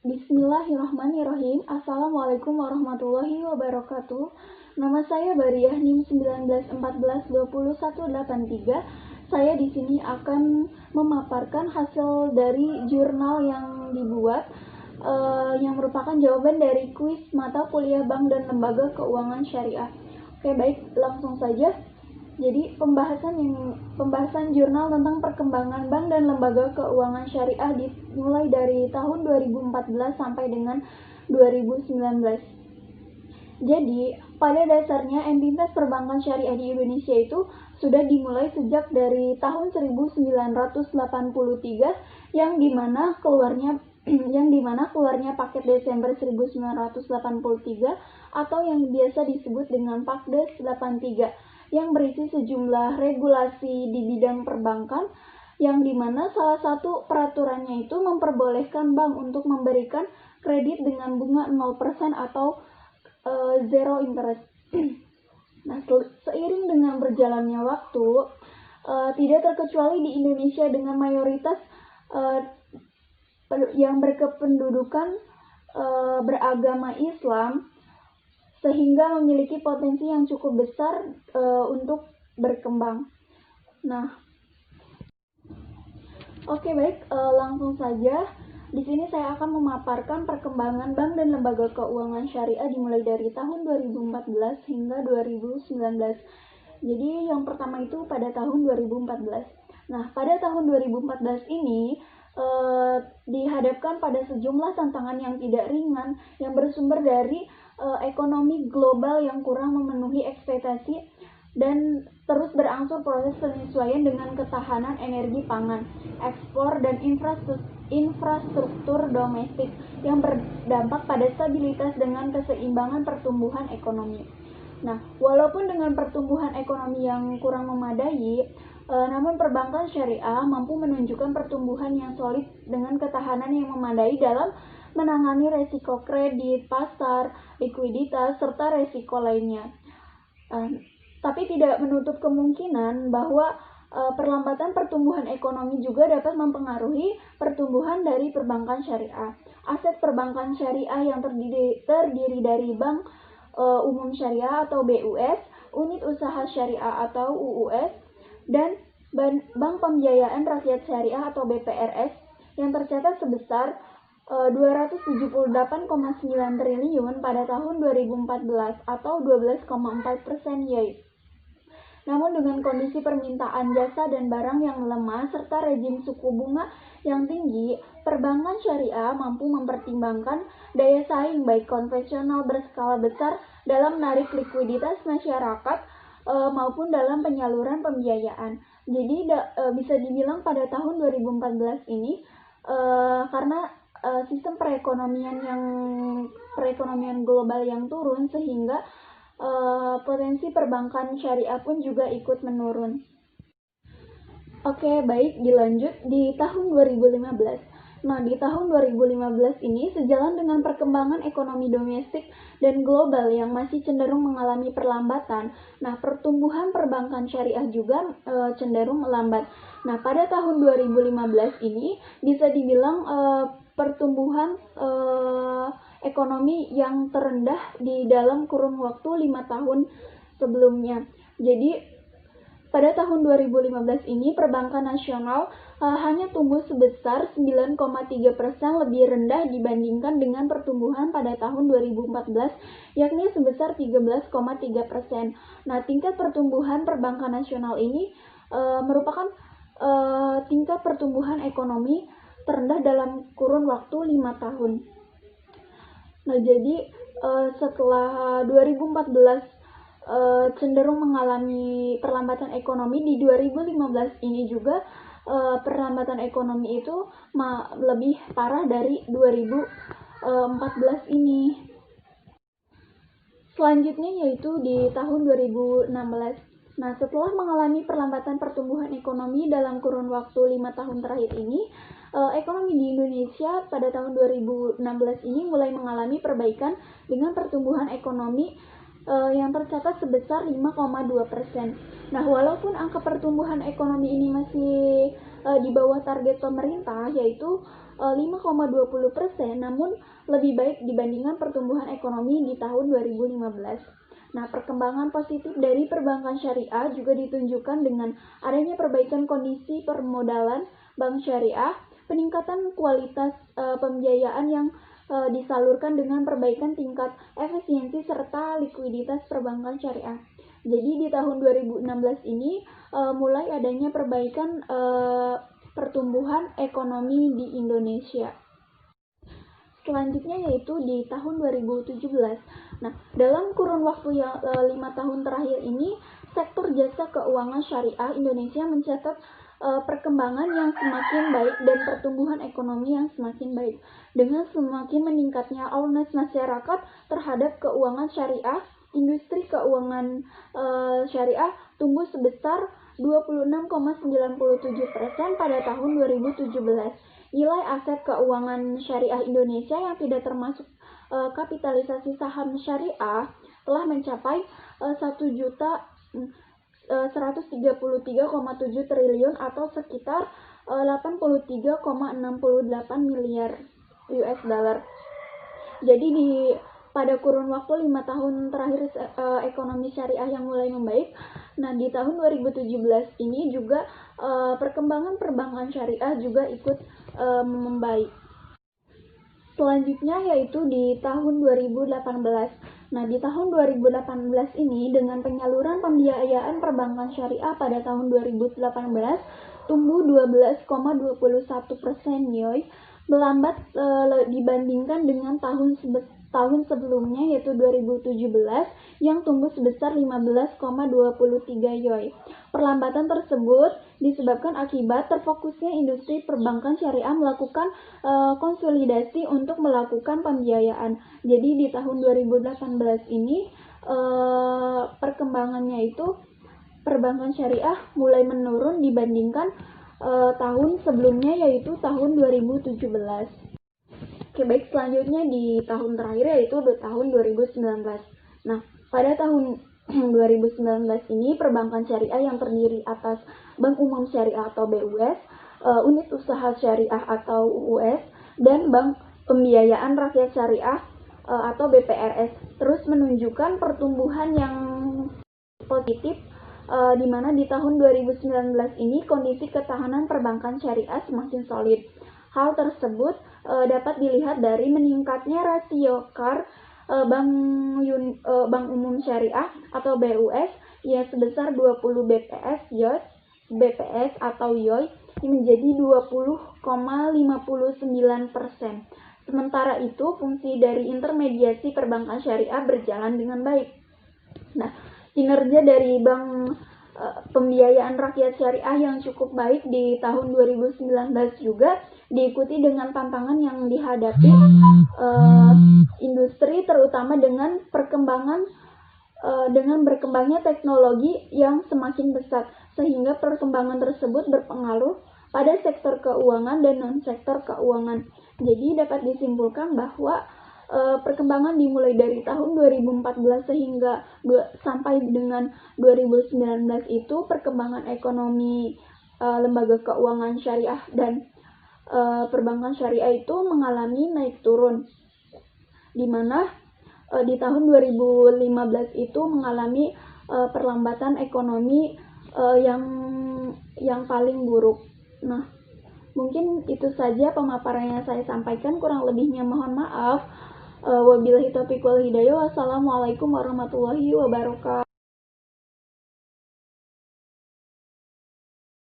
Bismillahirrahmanirrahim. Assalamualaikum warahmatullahi wabarakatuh. Nama saya Bariyah NIM 19142183. Saya di sini akan memaparkan hasil dari jurnal yang dibuat yang merupakan jawaban dari kuis mata kuliah Bank dan Lembaga Keuangan Syariah. Oke, baik, langsung saja. Jadi pembahasan jurnal tentang perkembangan bank dan lembaga keuangan syariah dimulai dari tahun 2014 sampai dengan 2019. Jadi, pada dasarnya entitas perbankan syariah di Indonesia itu sudah dimulai sejak dari tahun 1983 yang dimana keluarnya paket Desember 1983 atau yang biasa disebut dengan Pakdes 83 yang berisi sejumlah regulasi di bidang perbankan yang dimana salah satu peraturannya itu memperbolehkan bank untuk memberikan kredit dengan bunga 0% atau zero interest. Nah, seiring dengan berjalannya waktu, tidak terkecuali di Indonesia dengan mayoritas yang berkependudukan beragama Islam, sehingga memiliki potensi yang cukup besar untuk berkembang. Nah, oke, baik, langsung saja. Di sini saya akan memaparkan perkembangan bank dan lembaga keuangan syariah dimulai dari tahun 2014 hingga 2019. Jadi yang pertama itu pada tahun 2014. Nah, pada tahun 2014 ini dihadapkan pada sejumlah tantangan yang tidak ringan yang bersumber dari ekonomi global yang kurang memenuhi ekspektasi dan terus berangsur proses penyesuaian dengan ketahanan energi pangan, ekspor, dan infrastruktur domestik yang berdampak pada stabilitas dengan keseimbangan pertumbuhan ekonomi. Nah, walaupun dengan pertumbuhan ekonomi yang kurang memadai, namun perbankan syariah mampu menunjukkan pertumbuhan yang solid dengan ketahanan yang memadai dalam menangani resiko kredit, pasar, likuiditas, serta resiko lainnya. Tapi tidak menutup kemungkinan bahwa perlambatan pertumbuhan ekonomi juga dapat mempengaruhi pertumbuhan dari perbankan syariah. Aset perbankan syariah yang terdiri dari bank umum syariah atau BUS, unit usaha syariah atau UUS, dan bank pembiayaan rakyat syariah atau BPRS yang tercatat sebesar 278,9 triliun pada tahun 2014 atau 12,4% YoY. Namun dengan kondisi permintaan jasa dan barang yang lemah serta rejim suku bunga yang tinggi, perbankan syariah mampu mempertimbangkan daya saing baik konvensional berskala besar dalam menarik likuiditas masyarakat maupun dalam penyaluran pembiayaan. Jadi bisa dibilang pada tahun 2014 ini karena sistem perekonomian global yang turun sehingga potensi perbankan syariah pun juga ikut menurun. Oke, baik, dilanjut di tahun 2015. Nah, di tahun 2015 ini sejalan dengan perkembangan ekonomi domestik dan global yang masih cenderung mengalami perlambatan. Nah, pertumbuhan perbankan syariah juga cenderung melambat. Nah, pada tahun 2015 ini bisa dibilang pertumbuhan ekonomi yang terendah di dalam kurun waktu 5 tahun sebelumnya. Jadi pada tahun 2015 ini perbankan nasional hanya tumbuh sebesar 9,3%, lebih rendah dibandingkan dengan pertumbuhan pada tahun 2014 yakni sebesar 13,3%. Nah, tingkat pertumbuhan perbankan nasional ini merupakan tingkat pertumbuhan ekonomi terendah dalam kurun waktu 5 tahun. Nah, jadi setelah 2014 cenderung mengalami perlambatan ekonomi, di 2015 ini juga perlambatan ekonomi itu lebih parah dari 2014 ini. Selanjutnya yaitu di tahun 2016. Nah, setelah mengalami perlambatan pertumbuhan ekonomi dalam kurun waktu 5 tahun terakhir ini, ekonomi di Indonesia pada tahun 2016 ini mulai mengalami perbaikan dengan pertumbuhan ekonomi yang tercatat sebesar 5,2%. Nah, walaupun angka pertumbuhan ekonomi ini masih di bawah target pemerintah yaitu 5,20%, namun lebih baik dibandingkan pertumbuhan ekonomi di tahun 2015. Nah, perkembangan positif dari perbankan syariah juga ditunjukkan dengan adanya perbaikan kondisi permodalan bank syariah, peningkatan kualitas pembiayaan yang disalurkan dengan perbaikan tingkat efisiensi serta likuiditas perbankan syariah. Jadi di tahun 2016 ini mulai adanya perbaikan pertumbuhan ekonomi di Indonesia. Selanjutnya yaitu di tahun 2017. Nah, dalam kurun waktu yang 5 tahun terakhir ini, sektor jasa keuangan syariah Indonesia mencatat perkembangan yang semakin baik dan pertumbuhan ekonomi yang semakin baik. Dengan semakin meningkatnya awareness masyarakat terhadap keuangan syariah, industri keuangan syariah tumbuh sebesar 26,97% pada tahun 2017. Nilai aset keuangan syariah Indonesia yang tidak termasuk kapitalisasi saham syariah telah mencapai 1.133,7 triliun atau sekitar 83,68 miliar US dollar. Jadi pada kurun waktu 5 tahun terakhir ekonomi syariah yang mulai membaik. Nah, di tahun 2017 ini juga perkembangan perbankan syariah juga ikut membaik. Selanjutnya yaitu di tahun 2018. Nah, di tahun 2018 ini dengan penyaluran pembiayaan perbankan syariah pada tahun 2018 tumbuh 12,21%, melambat dibandingkan dengan tahun sebelumnya yaitu 2017 yang tumbuh sebesar 15,23%. Perlambatan tersebut disebabkan akibat terfokusnya industri perbankan syariah melakukan konsolidasi untuk melakukan pembiayaan. Jadi di tahun 2018 ini perkembangannya itu perbankan syariah mulai menurun dibandingkan tahun sebelumnya yaitu tahun 2017. Oke, baik, selanjutnya di tahun terakhir yaitu tahun 2019. Nah, pada tahun 2019 ini perbankan syariah yang terdiri atas Bank Umum Syariah atau BUS, Unit Usaha Syariah atau UUS, dan Bank Pembiayaan Rakyat Syariah atau BPRS terus menunjukkan pertumbuhan yang positif, di mana di tahun 2019 ini kondisi ketahanan perbankan syariah semakin solid. Hal tersebut dapat dilihat dari meningkatnya rasio CAR Bank Umum Syariah atau BUS yang sebesar 20 BPS atau YOY menjadi 20,59%. Sementara itu, fungsi dari intermediasi perbankan syariah berjalan dengan baik. Nah, kinerja dari Bank Pembiayaan Rakyat Syariah yang cukup baik di tahun 2019 juga diikuti dengan tantangan yang dihadapi industri, terutama dengan berkembangnya teknologi yang semakin pesat, sehingga perkembangan tersebut berpengaruh pada sektor keuangan dan non-sektor keuangan. Jadi dapat disimpulkan bahwa perkembangan dimulai dari tahun 2014 sehingga sampai dengan 2019 itu perkembangan ekonomi lembaga keuangan syariah dan perbankan syariah itu mengalami naik turun, di mana di tahun 2015 itu mengalami perlambatan ekonomi yang paling buruk. Nah, mungkin itu saja pemaparan yang saya sampaikan, kurang lebihnya mohon maaf. Wabillahi taufiq wal hidayah. Wassalamualaikum warahmatullahi wabarakatuh.